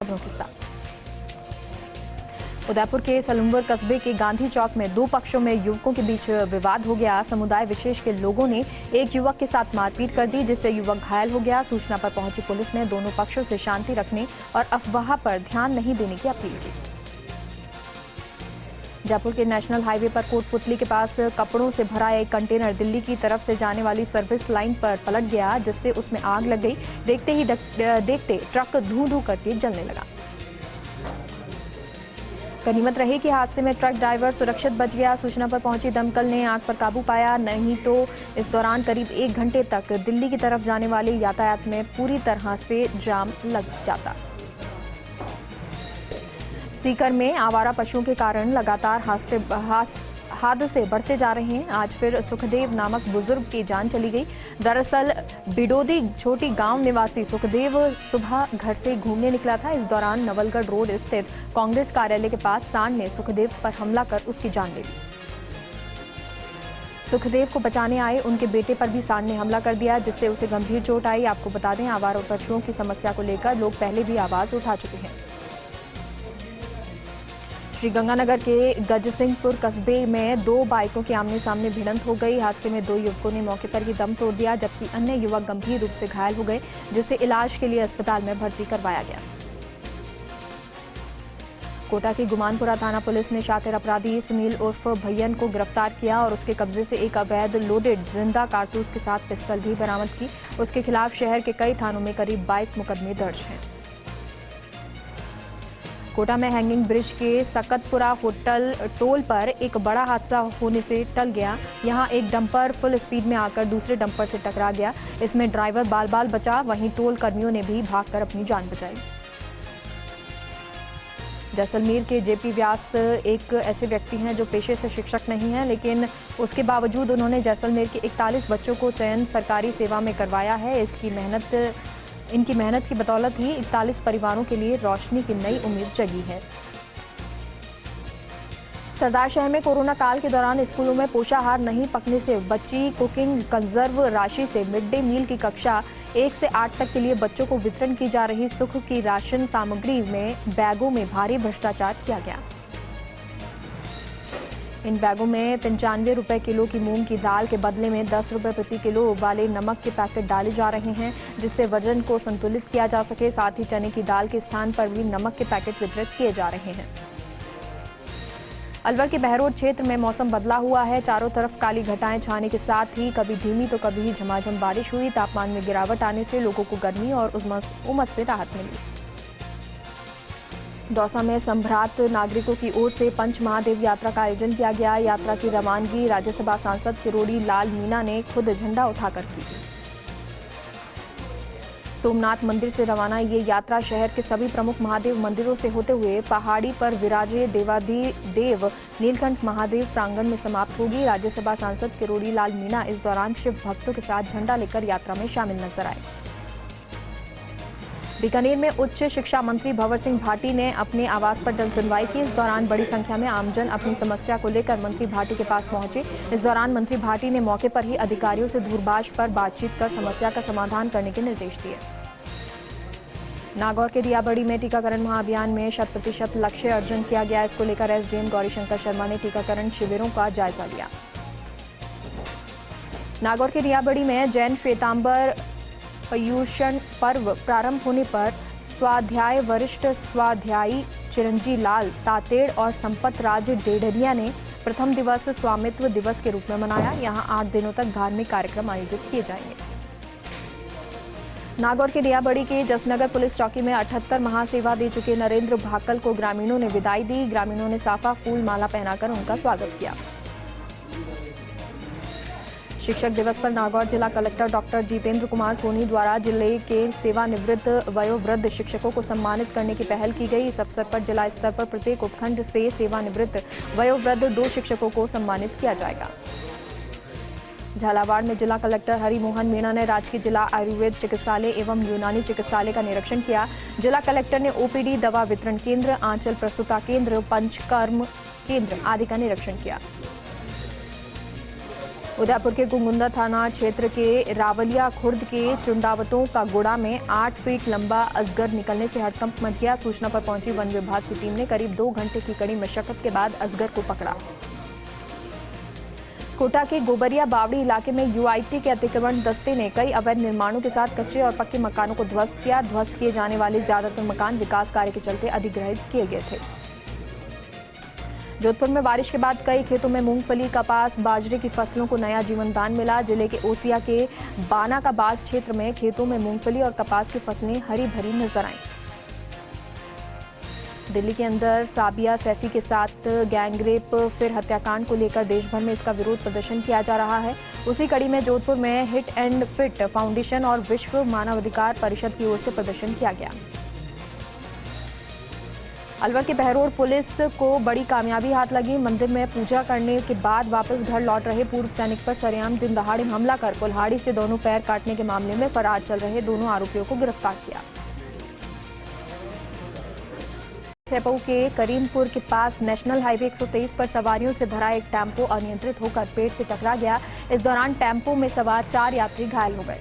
खबरों के साथ उदयपुर के सलूंबर कस्बे के गांधी चौक में दो पक्षों में युवकों के बीच विवाद हो गया। समुदाय विशेष के लोगों ने एक युवक के साथ मारपीट कर दी, जिससे युवक घायल हो गया। सूचना पर पहुंची पुलिस ने दोनों पक्षों से शांति रखने और अफवाह पर ध्यान नहीं देने की अपील की। जयपुर के नेशनल हाईवे पर कोटपुतली के पास कपड़ों से भरा एक कंटेनर दिल्ली की तरफ से जाने वाली सर्विस लाइन पर पलट गया, जिससे उसमें आग लग गई। देखते ट्रक धू-धू करके जलने लगा। गनीमत रही कि हादसे में ट्रक ड्राइवर सुरक्षित बच गया। सूचना पर पहुंची दमकल ने आग पर काबू पाया, नहीं तो इस दौरान करीब 1 घंटे तक दिल्ली की तरफ जाने वाले यातायात में पूरी तरह से जाम लग जाता। सीकर में आवारा पशुओं के कारण लगातार हादसे बढ़ते जा रहे हैं। आज फिर सुखदेव नामक बुजुर्ग की जान चली गई। दरअसल बिडोदी छोटी गांव निवासी सुखदेव सुबह घर से घूमने निकला था। इस दौरान नवलगढ़ रोड स्थित कांग्रेस कार्यालय के पास सांड ने सुखदेव पर हमला कर उसकी जान ले ली। सुखदेव को बचाने आए उनके बेटे पर भी सांड ने हमला कर दिया, जिससे उसे गंभीर चोट आई। आपको बता दें, आवारा पशुओं की समस्या को लेकर लोग पहले भी आवाज उठा चुके हैं। श्रीगंगानगर के गजसिंहपुर कस्बे में 2 बाइकों के आमने सामने भिड़ंत हो गई। हादसे में 2 युवकों ने मौके पर ही दम तोड़ दिया, जबकि अन्य युवक गंभीर रूप से घायल हो गए, जिसे इलाज के लिए अस्पताल में भर्ती करवाया गया। कोटा की गुमानपुरा थाना पुलिस ने शातिर अपराधी सुनील उर्फ भैयन को गिरफ्तार किया और उसके कब्जे से एक अवैध लोडेड जिंदा कारतूस के साथ पिस्टल भी बरामद की। उसके खिलाफ शहर के कई थानों में करीब 22 मुकदमे दर्ज हैं। कोटा में हैंगिंग ब्रिज के सकतपुरा होटल टोल पर एक बड़ा हादसा होने से टल गया। यहां एक डंपर फुल स्पीड में आकर दूसरे डंपर से टकरा गया। इसमें ड्राइवर बाल बचा, वहीं टोल कर्मियों ने भी भागकर अपनी जान बचाई। जैसलमेर के जेपी व्यास एक ऐसे व्यक्ति हैं जो पेशे से शिक्षक नहीं हैं, लेकिन उसके बावजूद उन्होंने जैसलमेर के 41 बच्चों को चयन सरकारी सेवा में करवाया है। इनकी मेहनत की बदौलत ही 41 परिवारों के लिए रोशनी की नई उम्मीद जगी है। सरदार शहर में कोरोना काल के दौरान स्कूलों में पोषाहार नहीं पकने से बच्ची कुकिंग कंजर्व राशि से मिड डे मील की कक्षा 1 से 8 तक के लिए बच्चों को वितरण की जा रही सुख की राशन सामग्री में बैगों में भारी भ्रष्टाचार किया गया। इन बैगों में 95 रुपये किलो की मूंग की दाल के बदले में 10 रुपये प्रति किलो वाले नमक के पैकेट डाले जा रहे हैं, जिससे वजन को संतुलित किया जा सके। साथ ही चने की दाल के स्थान पर भी नमक के पैकेट वितरित किए जा रहे हैं। अलवर के बहरोड क्षेत्र में मौसम बदला हुआ है। चारों तरफ काली घटाएं छाने के साथ ही कभी धीमी तो कभी झमाझम बारिश हुई। तापमान में गिरावट आने से लोगों को गर्मी और उमस से राहत मिली। दौसा में संभ्रात नागरिकों की ओर से पंच महादेव यात्रा का आयोजन किया गया। यात्रा की रवानगी राज्यसभा सांसद किरोड़ी लाल मीणा ने खुद झंडा उठाकर की। सोमनाथ मंदिर से रवाना ये यात्रा शहर के सभी प्रमुख महादेव मंदिरों से होते हुए पहाड़ी पर विराजे देवाधिदेव नीलकंठ महादेव प्रांगण में समाप्त होगी। राज्यसभा सांसद किरोड़ी लाल मीणा इस दौरान शिव भक्तों के साथ झंडा लेकर यात्रा में शामिल नजर आए। बीकानेर में उच्च शिक्षा मंत्री भंवर सिंह भाटी ने अपने आवास पर जन सुनवाई की। इस दौरान बड़ी संख्या में आमजन अपनी समस्या को लेकर मंत्री भाटी के पास पहुंचे। इस दौरान मंत्री भाटी ने मौके पर ही अधिकारियों से दूरभाष पर बातचीत कर समस्या का समाधान करने के निर्देश दिए। नागौर के दियाबड़ी में टीकाकरण महाअभियान में 100% लक्ष्य अर्जन किया गया। इसको लेकर एसडीएम गौरीशंकर शर्मा ने टीकाकरण शिविरों का जायजा लिया। नागौर के दियाबड़ी में जैन श्वेतांबर पर्युषण पर्व प्रारंभ होने पर स्वाध्याय वरिष्ठ स्वाध्यायी चिरंजी लाल तातेड़ और संपत राज डेढ़िया ने प्रथम दिवस स्वामित्व दिवस के रूप में मनाया। यहां 8 दिनों तक धार्मिक कार्यक्रम आयोजित किए जाएंगे। नागौर के दियाबड़ी के जसनगर पुलिस चौकी में 78 महासेवा दे चुके नरेंद्र भाकल को ग्रामीणों ने विदाई दी। ग्रामीणों ने साफा फूल माला पहनाकर उनका स्वागत किया। शिक्षक दिवस पर नागौर जिला कलेक्टर डॉक्टर जितेंद्र कुमार सोनी द्वारा जिले के सेवानिवृत्त वयोवृद्ध शिक्षकों को सम्मानित करने की पहल की गई। इस अवसर पर जिला स्तर पर प्रत्येक उपखंड से सेवानिवृत्त वयोवृद्ध 2 शिक्षकों को सम्मानित किया जाएगा। झालावाड़ में जिला कलेक्टर हरिमोहन मीणा ने राजकीय जिला आयुर्वेद चिकित्सालय एवं यूनानी चिकित्सालय का निरीक्षण किया। जिला कलेक्टर ने ओपीडी, दवा वितरण केंद्र, आंचल प्रसूता केंद्र, पंचकर्म केंद्र आदि का निरीक्षण किया। उदयपुर के गुंगुंदा थाना क्षेत्र के रावलिया खुर्द के चुंडावतों का गुड़ा में 8 फीट लंबा अजगर निकलने से हड़कंप मच गया। सूचना पर पहुंची वन विभाग की टीम ने करीब 2 घंटे की कड़ी मशक्कत के बाद अजगर को पकड़ा। कोटा के गोबरिया बावड़ी इलाके में यूआईटी के अतिक्रमण दस्ते ने कई अवैध निर्माणों के साथ कच्चे और पक्के मकानों को ध्वस्त किया। ध्वस्त किए जाने वाले ज्यादातर मकान विकास कार्य के चलते अधिग्रहित किए गए थे। जोधपुर में बारिश के बाद कई खेतों में मूंगफली, कपास, बाजरे की फसलों को नया जीवन दान मिला। जिले के ओसिया के बाना का बास क्षेत्र में खेतों में मूंगफली और कपास की फसलें हरी भरी नजर आईं। दिल्ली के अंदर साबिया सैफी के साथ गैंगरेप फिर हत्याकांड को लेकर देश भर में इसका विरोध प्रदर्शन किया जा रहा है। उसी कड़ी में जोधपुर में हिट एंड फिट फाउंडेशन और विश्व मानवाधिकार परिषद की ओर से प्रदर्शन किया गया। अलवर के बहरोड पुलिस को बड़ी कामयाबी हाथ लगी। मंदिर में पूजा करने के बाद वापस घर लौट रहे पूर्व सैनिक पर सरेआम दिन दहाड़े हमला कर कुल्हाड़ी से दोनों पैर काटने के मामले में फरार चल रहे दोनों आरोपियों को गिरफ्तार किया। सेपऊ के करीमपुर के पास नेशनल हाईवे 123 पर सवारियों से भरा एक टेम्पो अनियंत्रित होकर पेड़ से टकरा गया। इस दौरान टेम्पो में सवार 4 यात्री घायल हो गए।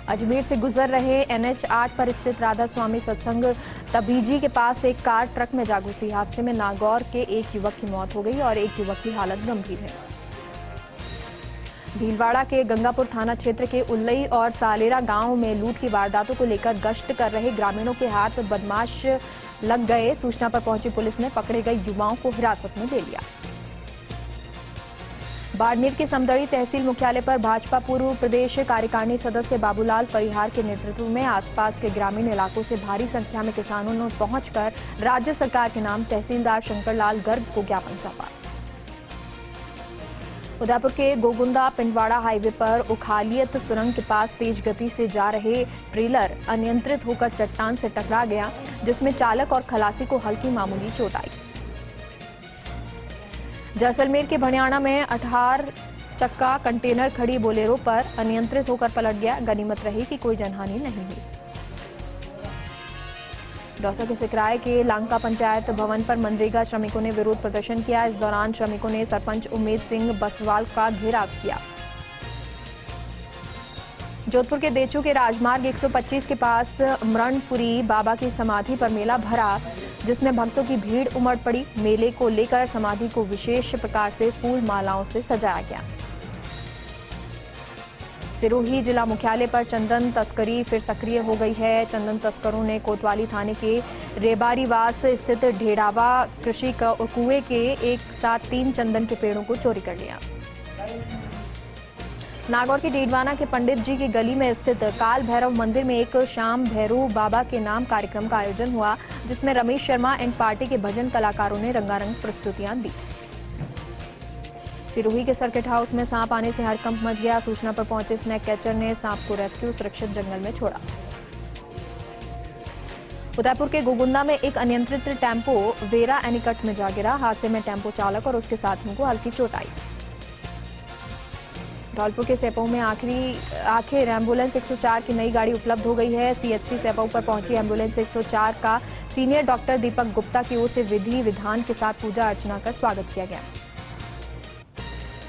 अजमेर से गुजर रहे NH 8 पर स्थित राधा स्वामी सत्संग तबीजी के पास एक कार ट्रक में जा घुसी। हादसे में नागौर के एक युवक की मौत हो गई और एक युवक की हालत गंभीर है। भीलवाड़ा के गंगापुर थाना क्षेत्र के उल्लई और सालेरा गांव में लूट की वारदातों को लेकर गश्त कर रहे ग्रामीणों के हाथ बदमाश लग गए। सूचना पर पहुंची पुलिस ने पकड़े गए युवाओं को हिरासत में ले लिया। बाड़मेर के समदड़ी तहसील मुख्यालय पर भाजपा पूर्व प्रदेश कार्यकारिणी सदस्य बाबूलाल परिहार के नेतृत्व में आसपास के ग्रामीण इलाकों से भारी संख्या में किसानों ने पहुंचकर राज्य सरकार के नाम तहसीलदार शंकरलाल गर्ग को ज्ञापन सौंपा। उदयपुर के गोगुंदा पिंडवाड़ा हाईवे पर उखालियत सुरंग के पास तेज गति से जा रहे ट्रेलर अनियंत्रित होकर चट्टान से टकरा गया, जिसमें चालक और खलासी को हल्की मामूली चोट आई। जैसलमेर के भड़ियाणा में 18 चक्का कंटेनर खड़ी बोलेरो पर अनियंत्रित होकर पलट गया। गनीमत रही कि कोई जनहानि नहीं हुई। दौसा के सिकराय के लांका पंचायत भवन पर मनरेगा श्रमिकों ने विरोध प्रदर्शन किया। इस दौरान श्रमिकों ने सरपंच उमेद सिंह बसवाल का घेराव किया। जोधपुर के देचू के राजमार्ग 125 के पास मरणपुरी बाबा की समाधि पर मेला भरा, जिसमें भक्तों की भीड़ उमड़ पड़ी। मेले को लेकर समाधि को विशेष प्रकार से फूल मालाओं से सजाया गया। सिरोही जिला मुख्यालय पर चंदन तस्करी फिर सक्रिय हो गई है। चंदन तस्करों ने कोतवाली थाने के रेबारीवास स्थित ढेड़ावा कृषि कुएं के एक साथ 3 चंदन के पेड़ों को चोरी कर लिया। नागौर के डीडवाना के पंडित जी की गली में स्थित काल भैरव मंदिर में एक शाम भैरव बाबा के नाम कार्यक्रम का आयोजन हुआ, जिसमें रमेश शर्मा एंड पार्टी के भजन कलाकारों ने रंगारंग प्रस्तुतियां दी। सिरोही के सर्किट हाउस में सांप आने से हड़कंप मच गया। सूचना पर पहुंचे स्नैक कैचर ने सांप को रेस्क्यू सुरक्षित जंगल में छोड़ा। उदयपुर के गोगुंदा में एक अनियंत्रित टेम्पो वेरा एनिकट में जा गिरा। हादसे में टेम्पो चालक और उसके साथियों को हल्की चोट आई। धौलपुर के सेपऊ में आखिर एम्बुलेंस 104 की नई गाड़ी उपलब्ध हो गई है। CHC सेपऊ पर पहुंची एम्बुलेंस 104 का सीनियर डॉक्टर दीपक गुप्ता की ओर से विधि विधान के साथ पूजा अर्चना कर स्वागत किया गया।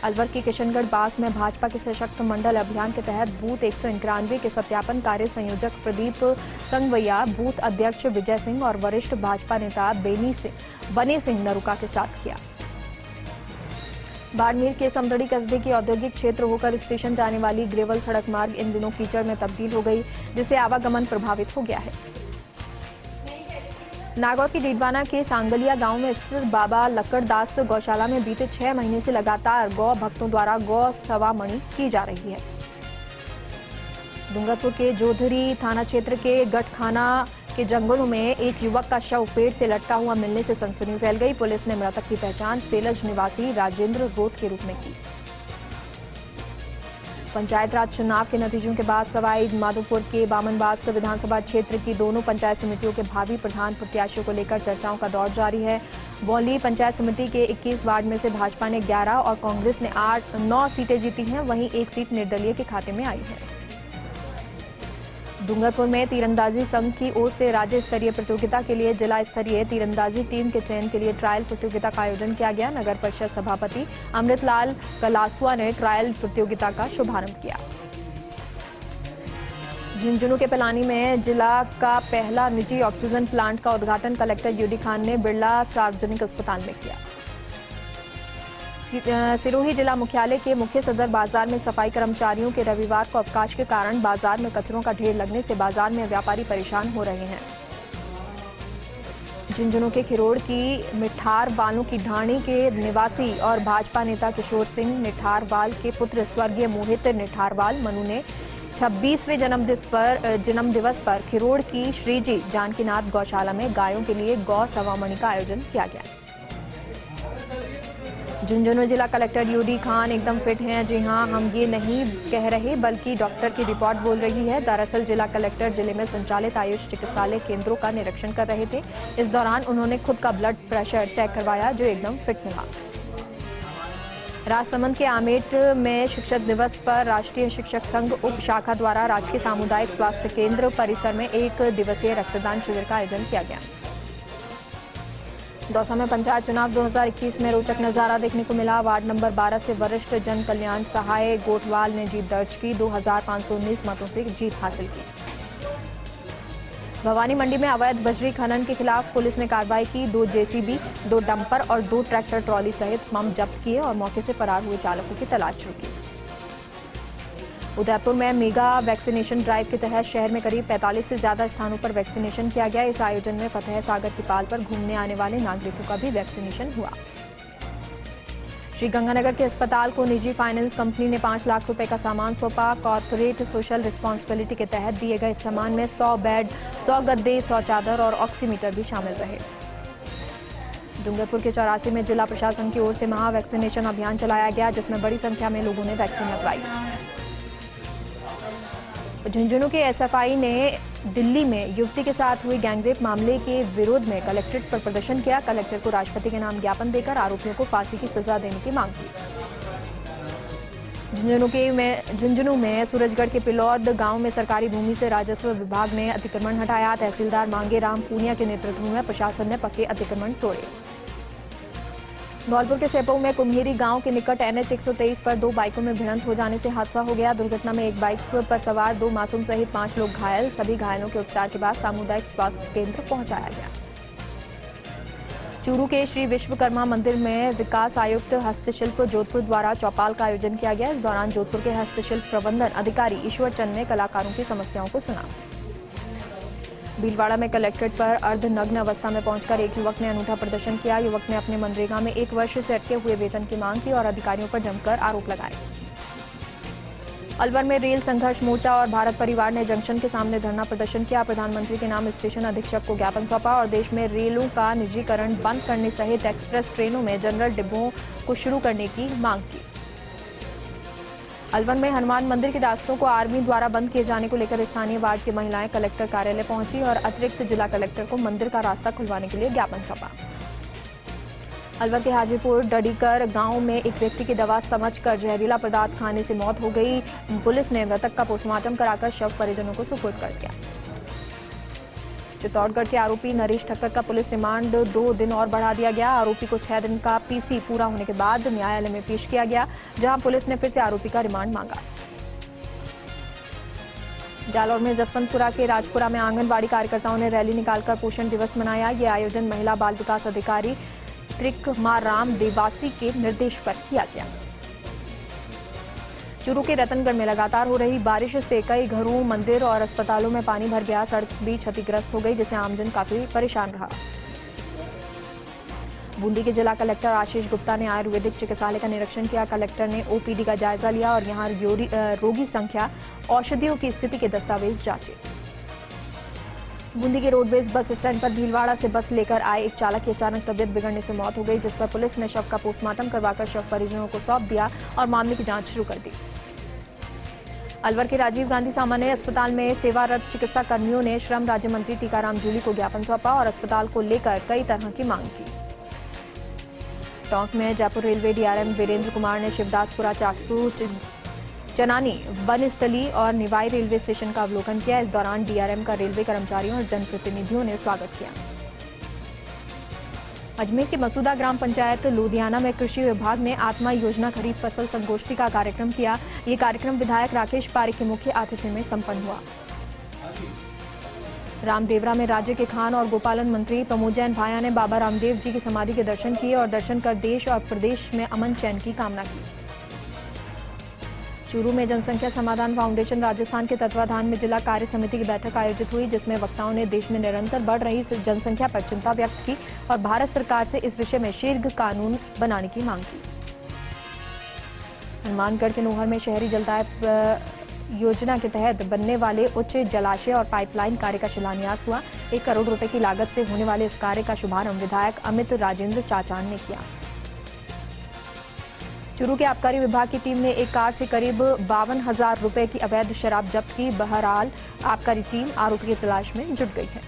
अलवर के किशनगढ़ बास में भाजपा के सशक्त मंडल अभियान के तहत बूथ 191 के सत्यापन कार्य संयोजक प्रदीप संगवैया, बूथ अध्यक्ष विजय सिंह और वरिष्ठ भाजपा नेता बने सिंह नरुका के साथ किया। बाड़मेर के समदड़ी कस्बे की औद्योगिक क्षेत्र होकर स्टेशन जाने वाली ग्रेवल सड़क मार्ग इन दिनों कीचड़ में तब्दील हो गई, जिससे आवागमन प्रभावित हो गया है। नागौर के डीडवाना के सांगलिया गांव में स्थित बाबा लक्कड़दास गौशाला में बीते 6 महीने से लगातार गौ भक्तों द्वारा गौ सवामणी की जा रही है। डूंगरपुर के जोधरी थाना क्षेत्र के गठखाना के जंगलों में एक युवक का शव पेड़ से लटका हुआ मिलने से सनसनी फैल गई। पुलिस ने मृतक की पहचान सेलज निवासी राजेंद्र रोत के रूप में की। पंचायत राज चुनाव के नतीजों के बाद सवाई माधोपुर के बामनबास विधानसभा क्षेत्र की दोनों पंचायत समितियों के भावी प्रधान प्रत्याशियों को लेकर चर्चाओं का दौर जारी है। बौली पंचायत समिति के 21 वार्ड में से भाजपा ने 11 और कांग्रेस ने 9 सीटें जीती हैं, वहीं एक सीट निर्दलीय के खाते में आई है। डूंगरपुर में तीरंदाजी संघ की ओर से राज्य स्तरीय प्रतियोगिता के लिए जिला स्तरीय तीरंदाजी टीम के चयन के लिए ट्रायल प्रतियोगिता का आयोजन किया गया। नगर परिषद सभापति अमृतलाल कलासुआ ने ट्रायल प्रतियोगिता का शुभारंभ किया। झुंझुनू के पिलानी में जिला का पहला निजी ऑक्सीजन प्लांट का उद्घाटन कलेक्टर यूडी खान ने बिरला सार्वजनिक अस्पताल में किया। सिरोही जिला मुख्यालय के मुख्य सदर बाजार में सफाई कर्मचारियों के रविवार को अवकाश के कारण बाजार में कचरों का ढेर लगने से बाजार में व्यापारी परेशान हो रहे हैं। झुंझुनू के खिरोड़ की मिठारवालों की ढाणी के निवासी और भाजपा नेता किशोर सिंह निठारवाल के पुत्र स्वर्गीय मोहित निठारवाल मनु ने 26वें जन्मदिवस पर खिरोड़ की श्रीजी जानकीनाथ गौशाला में गायों के लिए गौ सवामणि का आयोजन किया गया। झुंझुनू जिला कलेक्टर यूडी खान एकदम फिट हैं। जी हां, हम ये नहीं कह रहे बल्कि डॉक्टर की रिपोर्ट बोल रही है। दरअसल जिला कलेक्टर जिले में संचालित आयुष चिकित्सालय केंद्रों का निरीक्षण कर रहे थे। इस दौरान उन्होंने खुद का ब्लड प्रेशर चेक करवाया जो एकदम फिट मिला। राजसमंद के आमेट में शिक्षक दिवस पर राष्ट्रीय शिक्षक संघ उप शाखा द्वारा राजकीय सामुदायिक स्वास्थ्य केंद्र परिसर में 1 दिवसीय रक्तदान शिविर का आयोजन किया गया। दौसा में पंचायत चुनाव 2021 में रोचक नजारा देखने को मिला। वार्ड नंबर 12 से वरिष्ठ जन कल्याण सहाय गोठवाल ने जीत दर्ज की। 2519 मतों से जीत हासिल की। भवानी मंडी में अवैध बजरी खनन के खिलाफ पुलिस ने कार्रवाई की। 2 जेसीबी, 2 डंपर और 2 ट्रैक्टर ट्रॉली सहित मम जब्त किए और मौके से फरार हुए चालकों की तलाश शुरू की। उदयपुर में मेगा वैक्सीनेशन ड्राइव के तहत शहर में करीब 45 से ज्यादा स्थानों पर वैक्सीनेशन किया गया। इस आयोजन में फतेह सागर की पाल पर घूमने आने वाले नागरिकों का भी वैक्सीनेशन हुआ। श्रीगंगानगर के अस्पताल को निजी फाइनेंस कंपनी ने 5 लाख रुपए का सामान सौंपा। कॉर्पोरेट सोशल रिस्पॉन्सिबिलिटी के तहत दिए गए सामान में 100 बेड, 100 गद्दे, 100 चादर और ऑक्सीमीटर भी शामिल रहे। डूंगरपुर के 84 में जिला प्रशासन की ओर से महा वैक्सीनेशन अभियान चलाया गया जिसमें बड़ी संख्या में लोगों ने वैक्सीन लगवाई। झुंझुनू के एसएफआई ने दिल्ली में युवती के साथ हुई गैंगरेप मामले के विरोध में कलेक्ट्रेट पर प्रदर्शन किया। कलेक्टर को राष्ट्रपति के नाम ज्ञापन देकर आरोपियों को फांसी की सजा देने की मांग की। झुंझुनू में सूरजगढ़ के पिलौद गांव में सरकारी भूमि से राजस्व विभाग ने अतिक्रमण हटाया। तहसीलदार मांगे राम पूनिया के नेतृत्व में प्रशासन ने पक्के अतिक्रमण तोड़े। धौलपुर के सेपऊ में कुम्हेरी गांव के निकट NH 123 पर 2 बाइकों में भिड़ंत हो जाने से हादसा हो गया। दुर्घटना में एक बाइक पर सवार 2 मासूम सहित 5 लोग घायल। सभी घायलों के उपचार के बाद सामुदायिक स्वास्थ्य केंद्र पहुंचाया गया। चूरू के श्री विश्वकर्मा मंदिर में विकास आयुक्त हस्तशिल्प जोधपुर द्वारा चौपाल का आयोजन किया गया। इस दौरान जोधपुर के हस्तशिल्प प्रबंधन अधिकारी ईश्वर चंद ने कलाकारों की समस्याओं को सुना। भीलवाड़ा में कलेक्ट्रेट पर अर्धनग्न अवस्था में पहुंचकर एक युवक ने अनूठा प्रदर्शन किया। युवक ने अपने मनरेगा में 1 वर्ष से अटके हुए वेतन की मांग की और अधिकारियों पर जमकर आरोप लगाए। अलवर में रेल संघर्ष मोर्चा और भारत परिवार ने जंक्शन के सामने धरना प्रदर्शन किया। प्रधानमंत्री के नाम स्टेशन अधीक्षक को ज्ञापन सौंपा और देश में रेलों का निजीकरण बंद करने सहित एक्सप्रेस ट्रेनों में जनरल डिब्बों को शुरू करने की मांग की। अलवर में हनुमान मंदिर के रास्तों को आर्मी द्वारा बंद किए जाने को लेकर स्थानीय वार्ड की महिलाएं कलेक्टर कार्यालय पहुंची और अतिरिक्त जिला कलेक्टर को मंदिर का रास्ता खुलवाने के लिए ज्ञापन सौंपा। अलवर के हाजीपुर डडीकर गांव में एक व्यक्ति की दवा समझकर जहरीला पदार्थ खाने से मौत हो गई। पुलिस ने मृतक का पोस्टमार्टम कराकर शव परिजनों को सुपुर्द कर दिया। चित्तौड़गढ़ के आरोपी नरेश ठक्कर का पुलिस रिमांड 2 दिन और बढ़ा दिया गया। आरोपी को 6 दिन का पीसी पूरा होने के बाद न्यायालय में पेश किया गया जहां पुलिस ने फिर से आरोपी का रिमांड मांगा। जालौर में जसवंतपुरा के राजपुरा में आंगनबाड़ी कार्यकर्ताओं ने रैली निकालकर पोषण दिवस मनाया। ये आयोजन महिला बाल विकास अधिकारी त्रिकमाराम देवासी के निर्देश पर किया गया। चूरू के रतनगढ़ में लगातार हो रही बारिश से कई घरों, मंदिर और अस्पतालों में पानी भर गया। सड़क भी क्षतिग्रस्त हो गई जिससे आमजन काफी परेशान रहा। बूंदी के जिला कलेक्टर आशीष गुप्ता ने आयुर्वेदिक चिकित्सालय का निरीक्षण किया। कलेक्टर ने ओपीडी का जायजा लिया और यहां रोगी संख्या, औषधियों की स्थिति के दस्तावेज जांचे। बूंदी के रोडवेज बस स्टैंड पर भीलवाड़ा से बस लेकर आए एक चालक की अचानक तबियत बिगड़ने से मौत हो गई जिस पर पुलिस ने शव का पोस्टमार्टम करवाकर शव परिजनों को सौंप दिया और मामले की जांच शुरू कर दी। अलवर के राजीव गांधी सामान्य अस्पताल में सेवारत चिकित्सा कर्मियों ने श्रम राज्य मंत्री टीकाराम जूली को ज्ञापन सौंपा और अस्पताल को लेकर कई तरह की मांग की। टोंक में जयपुर रेलवे डीआरएम वीरेंद्र कुमार ने शिवदासपुरा चाकसू चनानी, बनस्थली और निवाई रेलवे स्टेशन का अवलोकन किया। इस दौरान डीआरएम का रेलवे कर्मचारियों और जनप्रतिनिधियों ने स्वागत किया। अजमेर के मसूदा ग्राम पंचायत लुधियाना में कृषि विभाग ने आत्मा योजना खरीफ फसल संगोष्ठी का कार्यक्रम किया। ये कार्यक्रम विधायक राकेश पारिक के मुख्य आतिथ्य में संपन्न हुआ। रामदेवरा में राज्य के खान और गोपालन मंत्री प्रमोद जैन भाया ने बाबा रामदेव जी की समाधि के दर्शन किए और दर्शन कर देश और प्रदेश में अमन चैन की कामना की। चूरू में जनसंख्या समाधान फाउंडेशन राजस्थान के तत्वाधान में जिला कार्य समिति की बैठक आयोजित हुई, जिसमें वक्ताओं ने देश में निरंतर बढ़ रही जनसंख्या पर चिंता व्यक्त की और भारत सरकार से इस विषय में शीघ्र कानून बनाने की मांग की। हनुमानगढ़ के नोहर में शहरी जलदाय योजना के तहत बनने वाले उच्च जलाशय और पाइपलाइन कार्य का शिलान्यास हुआ। 1 करोड़ रुपए की लागत से होने वाले इस कार्य का शुभारंभ विधायक अमित राजेंद्र चाचान ने किया। चूरू के आबकारी विभाग की टीम ने एक कार से करीब 52,000 रुपए की अवैध शराब जब्त की। बहरहाल आबकारी टीम आरोपी की तलाश में जुट गई है।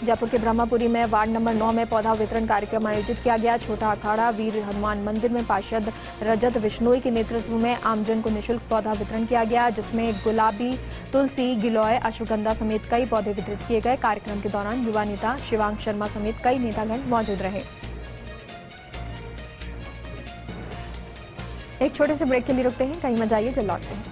जयपुर के ब्रह्मपुरी में वार्ड नंबर 9 में पौधा वितरण कार्यक्रम आयोजित किया गया। छोटा अखाड़ा वीर हनुमान मंदिर में पार्षद रजत बिश्नोई के नेतृत्व में आमजन को निःशुल्क पौधा वितरण किया गया, जिसमें गुलाबी, तुलसी, गिलोय, अश्वगंधा समेत कई पौधे वितरित किए गए। कार्यक्रम के दौरान युवा नेता शिवांग शर्मा समेत कई नेतागण मौजूद रहे। एक छोटे से ब्रेक के लिए रुकते हैं, कहीं मत जाइए, जल्द लौटते हैं।